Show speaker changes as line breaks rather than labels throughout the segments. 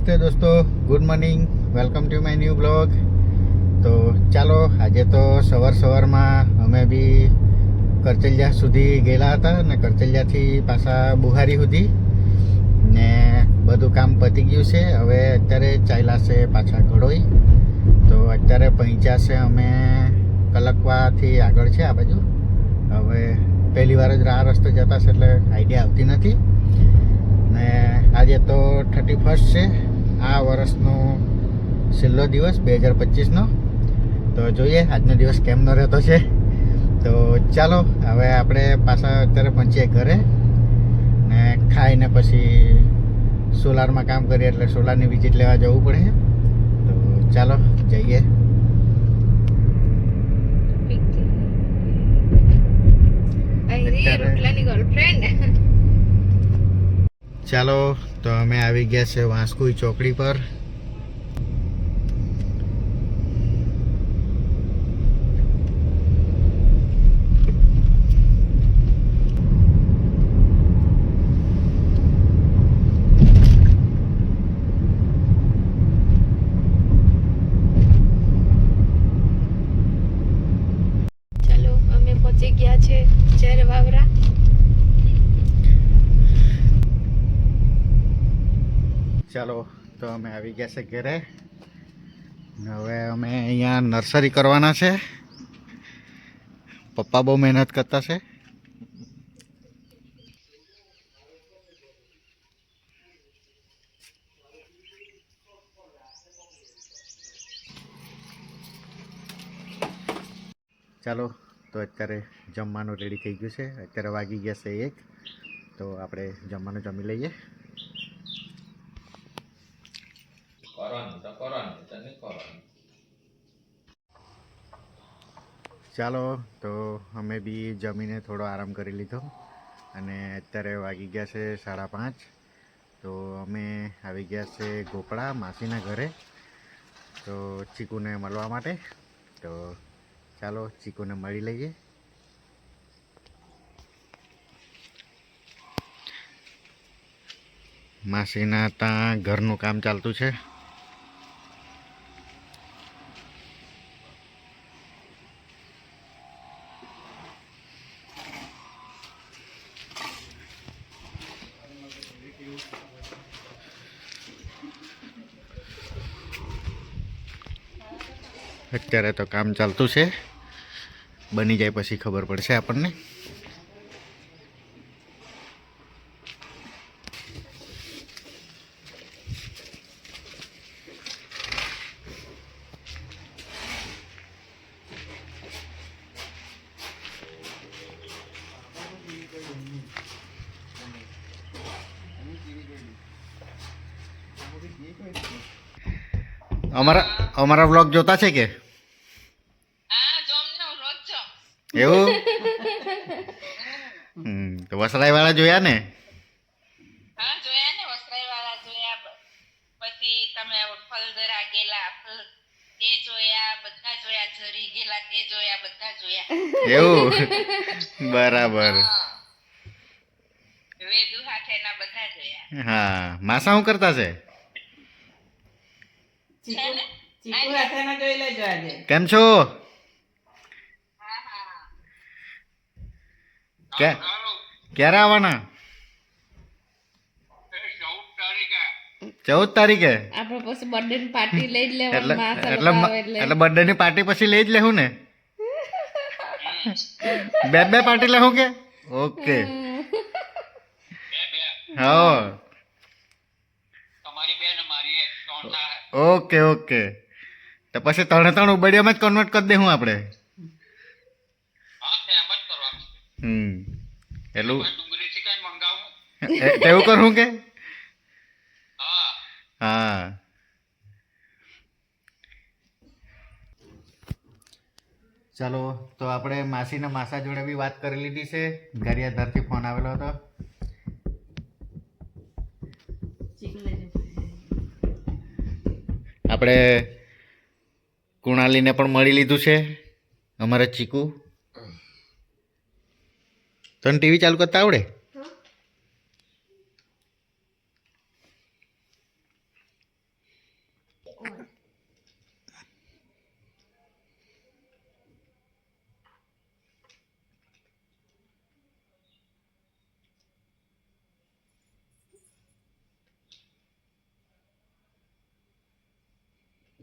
નમસ્તે દોસ્તો, good morning, welcome to my new blog. તો ચાલો, આજે તો સવારમાં અમે બી કરચલિયા સુધી ગયેલા હતા ને કરચલિયાથી પાછા બુહારી સુધી ને બધું કામ પતી ગયું છે. હવે અત્યારે ચાલ્યા છે પાછા ઘડોઈ. તો અત્યારે પહોંચ્યા છે અમે કલકવાથી આગળ છે આ બાજુ. હવે પહેલી વાર જ આ રસ્તે જતા છે એટલે આઈડિયા આવતી નથી. ને આજે તો 31 છે, આ વર્ષનો છેલ્લો દિવસ 2025નો. તો જોઈએ આજનો દિવસ કેમનો રહેતો છે. તો ચાલો હવે આપણે પાછા અત્યારે પહોંચીએ ઘરે ને ખાઈને પછી સોલારમાં કામ કરીએ એટલે સોલારની વિઝિટ લેવા જવું પડે. તો ચાલો જઈએ. ચાલો તો અમે આવી ગયા છે વાંસકુઈ ચોકડી પર.
ચાલો અમે પહોંચી ગયા છે ચેર વાવરા.
ચાલો તો અમે આવી ગયા છે ઘરે. હવે અમે અહીંયા નર્સરી કરવાના છે. પપ્પા બહુ મહેનત કરતા છે. ચાલો તો અત્યારે જમવાનું રેડી થઈ ગયું છે. અત્યારે વાગી ગયા છે 1. તો આપણે જમવાનું જમી લઈએ. ચાલો તો અમે બી જમીને થોડો આરામ કરી લીધો અને અત્યારે વાગી ગયા છે 5:30. તો અમે આવી ગયા છે ગોપડા માસીના ઘરે, તો ચીકુને મળવા માટે. તો ચાલો ચીકુને મળી લઈએ. માસીના ત્યાં ઘરનું કામ ચાલતું છે. અત્યારે તો કામ ચાલતું છે, બની જાય પછી ખબર પડશે આપણને. અમારા વ્લોગ જોતા છે કે એવું? તો વસરાઈ વાળા જોયા ને? એવું? બરાબર. હા, માસા શું કરતા છે? કેમ છો? ક્યારે આવવાના? 14 તારીખે.
આપણે પછી બર્થડે ની પાર્ટી લઈ જ લેવાની.
એટલે બર્થડે ની પાર્ટી પછી લઈ જ લેવું ને? બે પાર્ટી લેવું કે? ઓકે. હા, ઓકે ઓકે. તો પછી 3 ઉબડિયામાં જ કન્વર્ટ કરી દે હું આપણે. એટલું એવું કરું કે? હા. ચાલો તો આપણે માસીના માસા જોડે બી વાત કરી લીધી છે. ગારિયાધારથી ફોન આવેલો હતો. આપણે કુણાલીને પણ મળી લીધું છે, અમારા ચીકુ. તને ટીવી ચાલુ કરતા આવડે?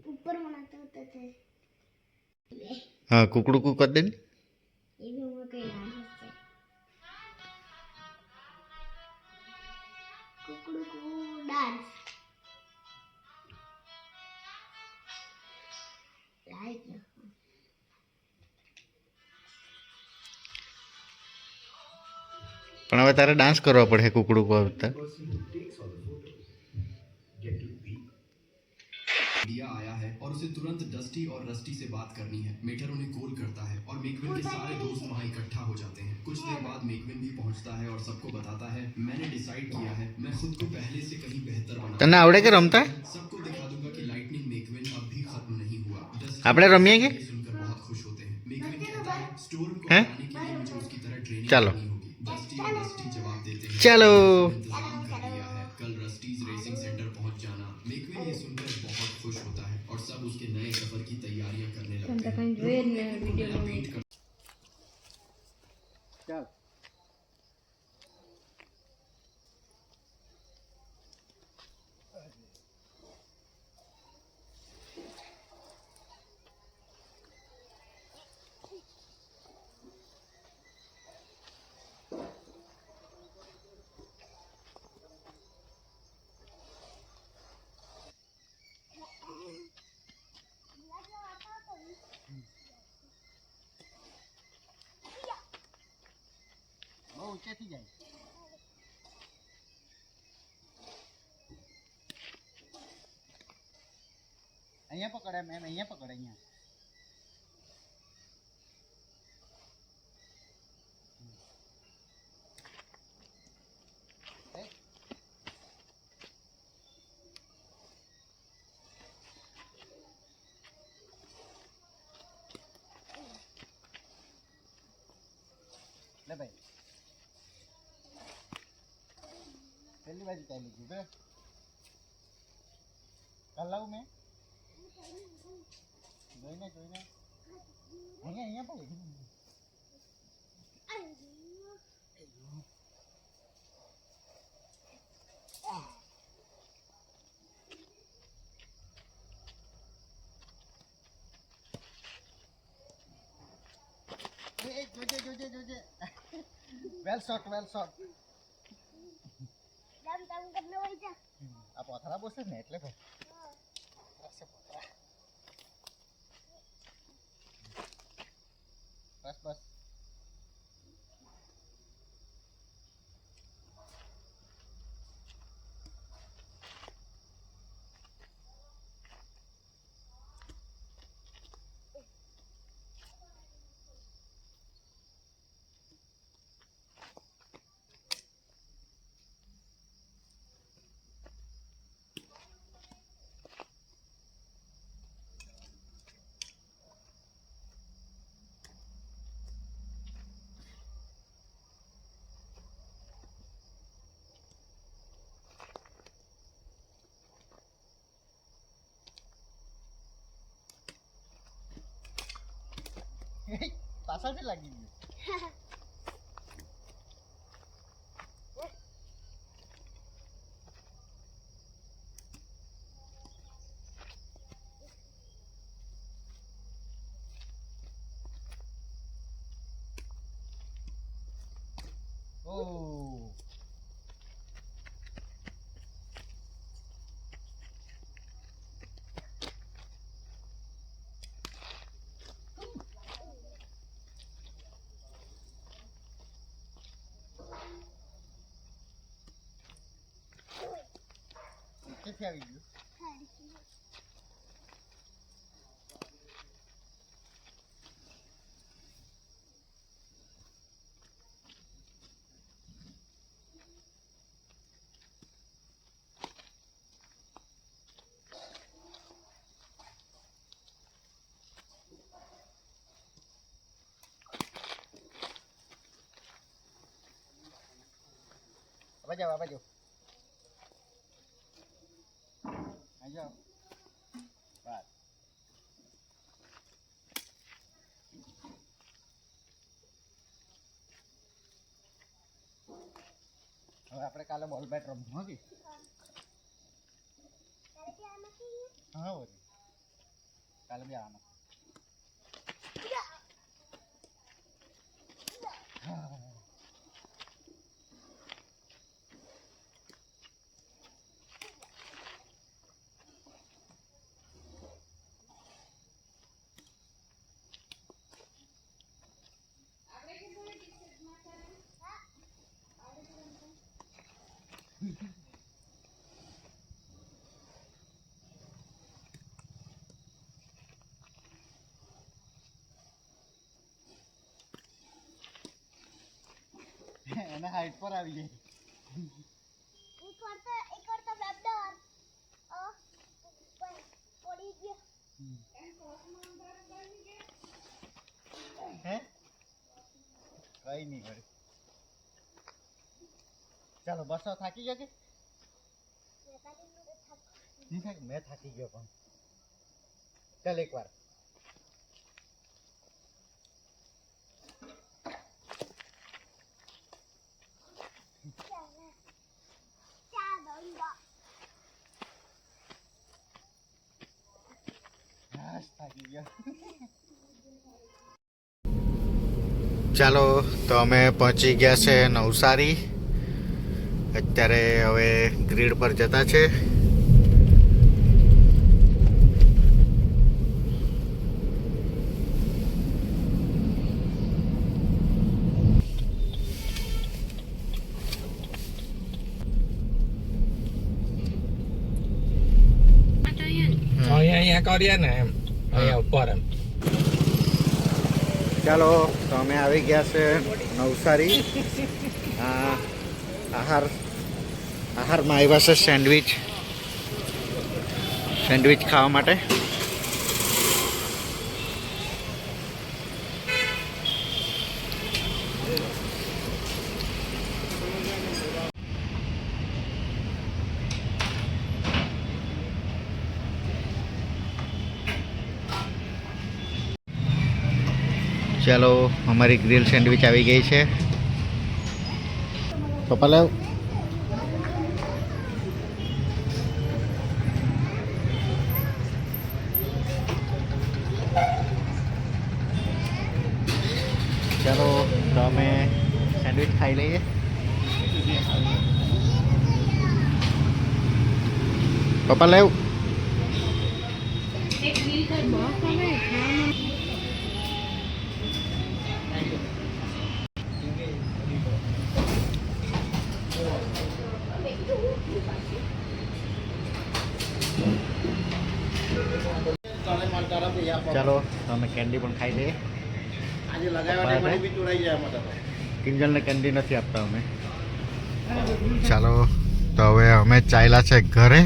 ऊपर बनाते होते थे
हाँ कुकड़ू को कर दे
ये भी उम्र के याद है कुकड़ू को डांस लाइक
પણ હવે તારે ડાન્સ કરવા પડે કુકડું કો આવતા
इंडिया आया है और उसे तुरंत डस्टी और रस्टी से बात करनी है। मेटर उन्हें कॉल करता है और मेकविन के सारे दोस्त वहाँ इकट्ठा हो जाते हैं। कुछ देर बाद मेकविन भी पहुँचता है और सबको बताता है मैंने डिसाइड किया है मैं खुद को पहले से कहीं बेहतर बना
તને આવડે કે રમતા
सबको दिखा दूंगा कि लाइटनिंग मेकविन अब भी खत्म नहीं हुआ। डस्टी
આપણે રમીએ કે
ये सुनकर बहुत खुश होते हैं। मेकविन कहता है स्टोर्म को
हैं?
हराने के लिए मुझे उसकी तरह ट्रेनिंग
चलो।
करनी होगी। डस्टी और रस्टी जवाब देते हैं
चलो।
इंतजाम कर लिया है कल रस्टीज रेसिंग सेंटर पहुंच जाना। मेकविन ये सुनकर बहुत खुश होता है और सब उसके नए सफर की तैयारियां करने लगते हैं। नया पेंट कर
ચાલ બહુ ઊંચેથી જાય અહીંયા પકડે મેમ અહીંયા પકડે અહીંયા લે ભાઈ પહેલી બાજુ ચાલી ગયું બરાબર કાલ લાવું મેં જોઈને અહીંયા પડી જોજે વેલ શોટ
दम दम करने वाली जा
આ પોથરા બોસે ને એટલે ભાઈ બસ પાછળથી લાગી ગયું ઓ ક્યાંથી આવી ગયું આવા જાઓ આવી જાઓ બસ હવે આપણે કાલે બોલ બેટ રમવું હા કે હા વળી કાલે બી આવવાનો. એના હાઈટ પર આવી જાય.
એક વાર તો બેબડર પડી ગયો.
હે કઈ નહીં કરે. ચાલો બસો થાકી ગયો કે મેં થાકી ગયો પણ ચાલ એક વાર. થાકી ગયો. ચાલો તો અમે પહોંચી ગયા છે નવસારી. અત્યારે હવે ગ્રીડ પર જતા છે.
અહીંયા કરીએ ને એમ અહીંયા ઉપર એમ.
ચાલો તો અમે આવી ગયા છે નવસારી. આહારમાં આવ્યા છે સેન્ડવિચ ખાવા માટે. ચાલો અમારી ગ્રીલ સેન્ડવિચ આવી ગઈ છે. પપ્પા લાવ. ચાલો તો અમે સેન્ડવિચ ખાઈ લઈએ. પપ્પા લાવ. ચાલો તમે કેન્ડી પણ ખાઈ લઈએ. કિંજલને કેન્ડી નથી આપતા અમે. ચાલો તો હવે અમે ચાલ્યા છે ઘરે.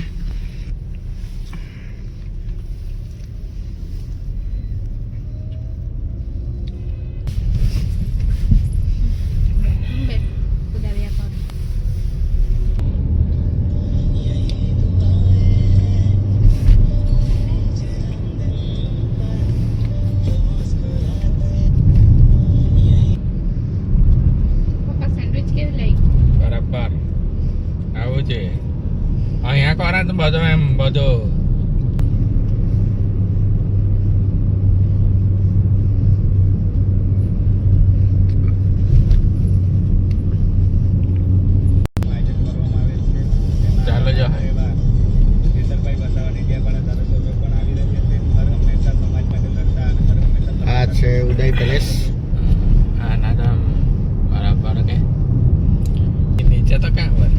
બરાબર આવું છે અહીંયા કરે તો બધો એમ બધો ચાલો જો
આ છે ઉદય પેલેસ.
આના તો બરાબર કે નીચે તો ક્યાં હોય.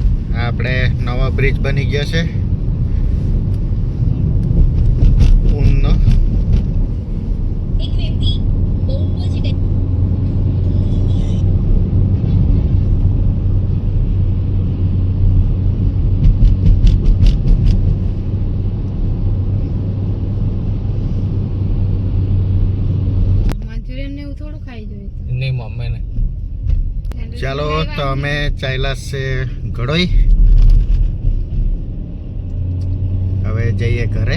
આપણે નવા બ્રિજ બની ગયા છે ઊનનો.
મંચુરિયન ને એવું થોડું ખાઈ જોઈએ.
ની મમ્મી ને
ચાલો તો અમે ચાલ્યા છે ઘડોઈ. હવે જઈએ ઘરે.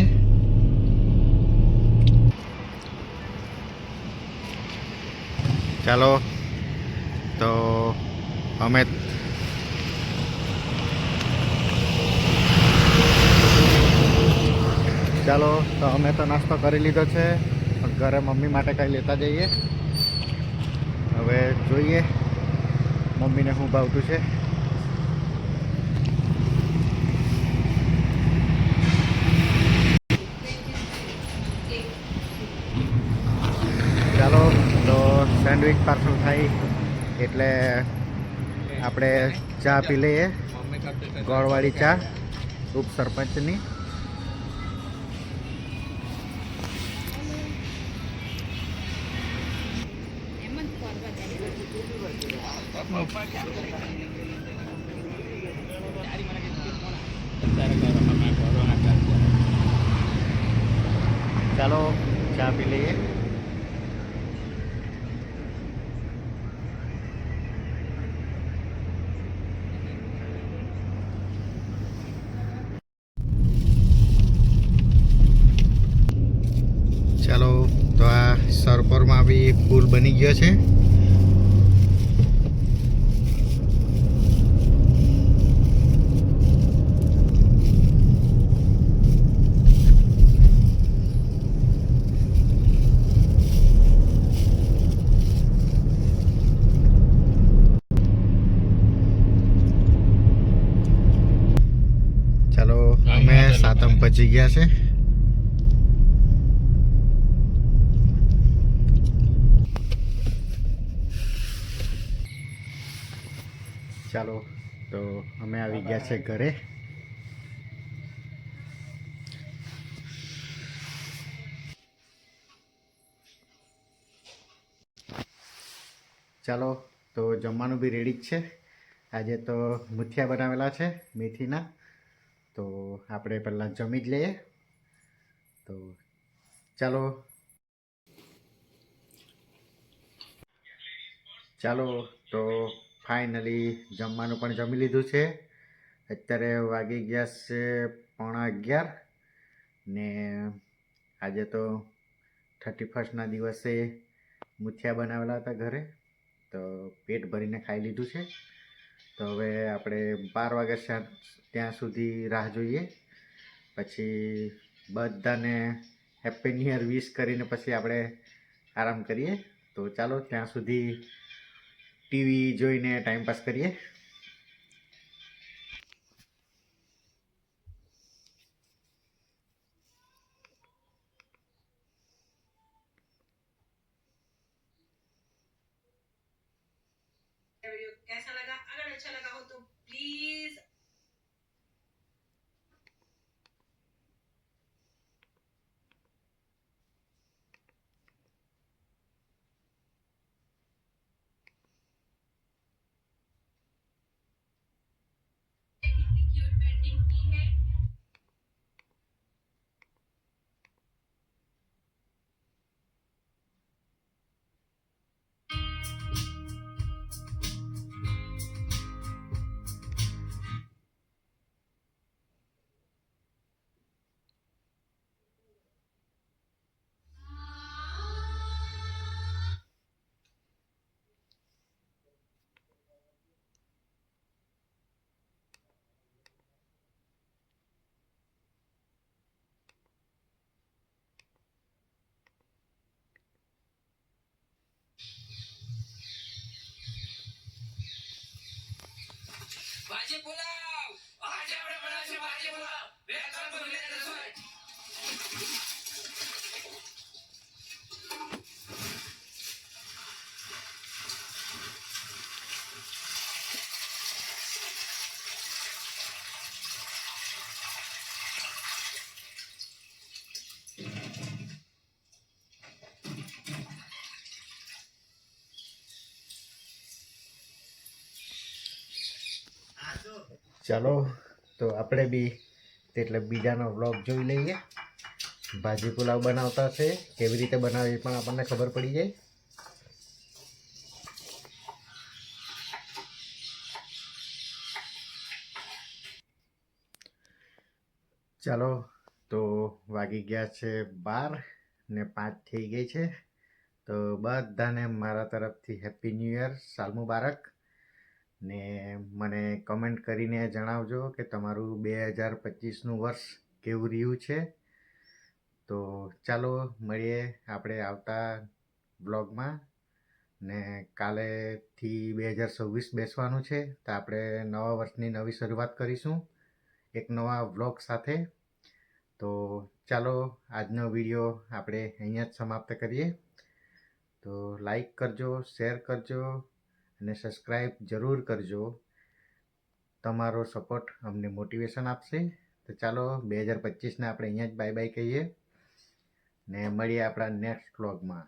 ચાલો તો અમે ચાલો તો અમે તો નાસ્તો કરી લીધો છે, પણ ઘરે મમ્મી માટે કંઈ લેતા જઈએ. હવે જોઈએ મમ્મીને શું ભાવતું છે. ચાલો તો સેન્ડવિચ પાર્સલ થાય એટલે આપણે ચા પી લઈએ, ગોળવાળી ચા ઉપસરપંચની. ચાલો ચા પી લઈએ. ચાલો તો આ સરપોરમાં બી પુલ બની ગયો છે. ચાલો અમે સાતમ પહોંચી ગયા છે. ચાલો તો અમે આવી ગયા છે ઘરે. ચાલો તો જમવાનું બી રેડી જ છે. આજે તો મુઠિયા બનાવેલા છે મેથીના, તો આપણે પહેલાં જમી જ લઈએ. તો ચાલો ચાલો તો ફાઇનલી જમવાનું પણ જમી લીધું છે. અત્યારે વાગી ગયા છે 11:15 ને આજે તો 31st દિવસે મુઠિયા બનાવેલા હતા ઘરે, તો પેટ ભરીને ખાઈ લીધું છે. તો હવે આપણે 12 વાગ્યા ત્યાં સુધી રાહ જોઈએ, પછી બધાને હેપી ન્યૂ યર વિશ કરીને પછી આપણે આરામ કરીએ. તો ચાલો ત્યાં સુધી ટીવી જોઈને ટાઈમપાસ કરીએ.
कैसा लगा? अगर अच्छा लगा हो तो प्लीज क्यूट पेंटिंग की है. भाजी पुलाव आज આપણે બનાવશું ભાજી પુલાવ. વેલકમ ટુ વિલેજ રસોઈ.
ચાલો તો આપણે બી એટલે બીજાનો વ્લોગ જોઈ લઈએ. ભાજી પુલાવ બનાવતા છે, કેવી રીતે બનાવે એ પણ આપણને ખબર પડી જાય. ચાલો તો વાગી ગયા છે 12 ને 5 થઈ ગઈ છે. તો બધાને મારા તરફથી હેપી ન્યૂ યર, સાલ મુબારક. ને મને કમેન્ટ કરીને જણાવજો કે તમારું 2025નું વર્ષ કેવું રહ્યું છે. તો ચાલો મળીએ આપણે આવતા બ્લોગમાં. ને કાલેથી 2026 બેસવાનું છે, તો આપણે નવા વર્ષની નવી શરૂઆત કરીશું એક નવા વ્લોગ સાથે. તો ચાલો આજનો વિડીયો આપણે અહીંયા જ સમાપ્ત કરીએ. તો લાઈક કરજો, શેર કરજો અને સબસ્ક્રાઈબ જરૂર કરજો. તમારો સપોર્ટ અમને મોટિવેશન આપશે. તો ચાલો 2025ને આપણે અહીંયા જ બાય બાય કહીએ ને મળીએ આપણા નેક્સ્ટ વ્લોગમાં.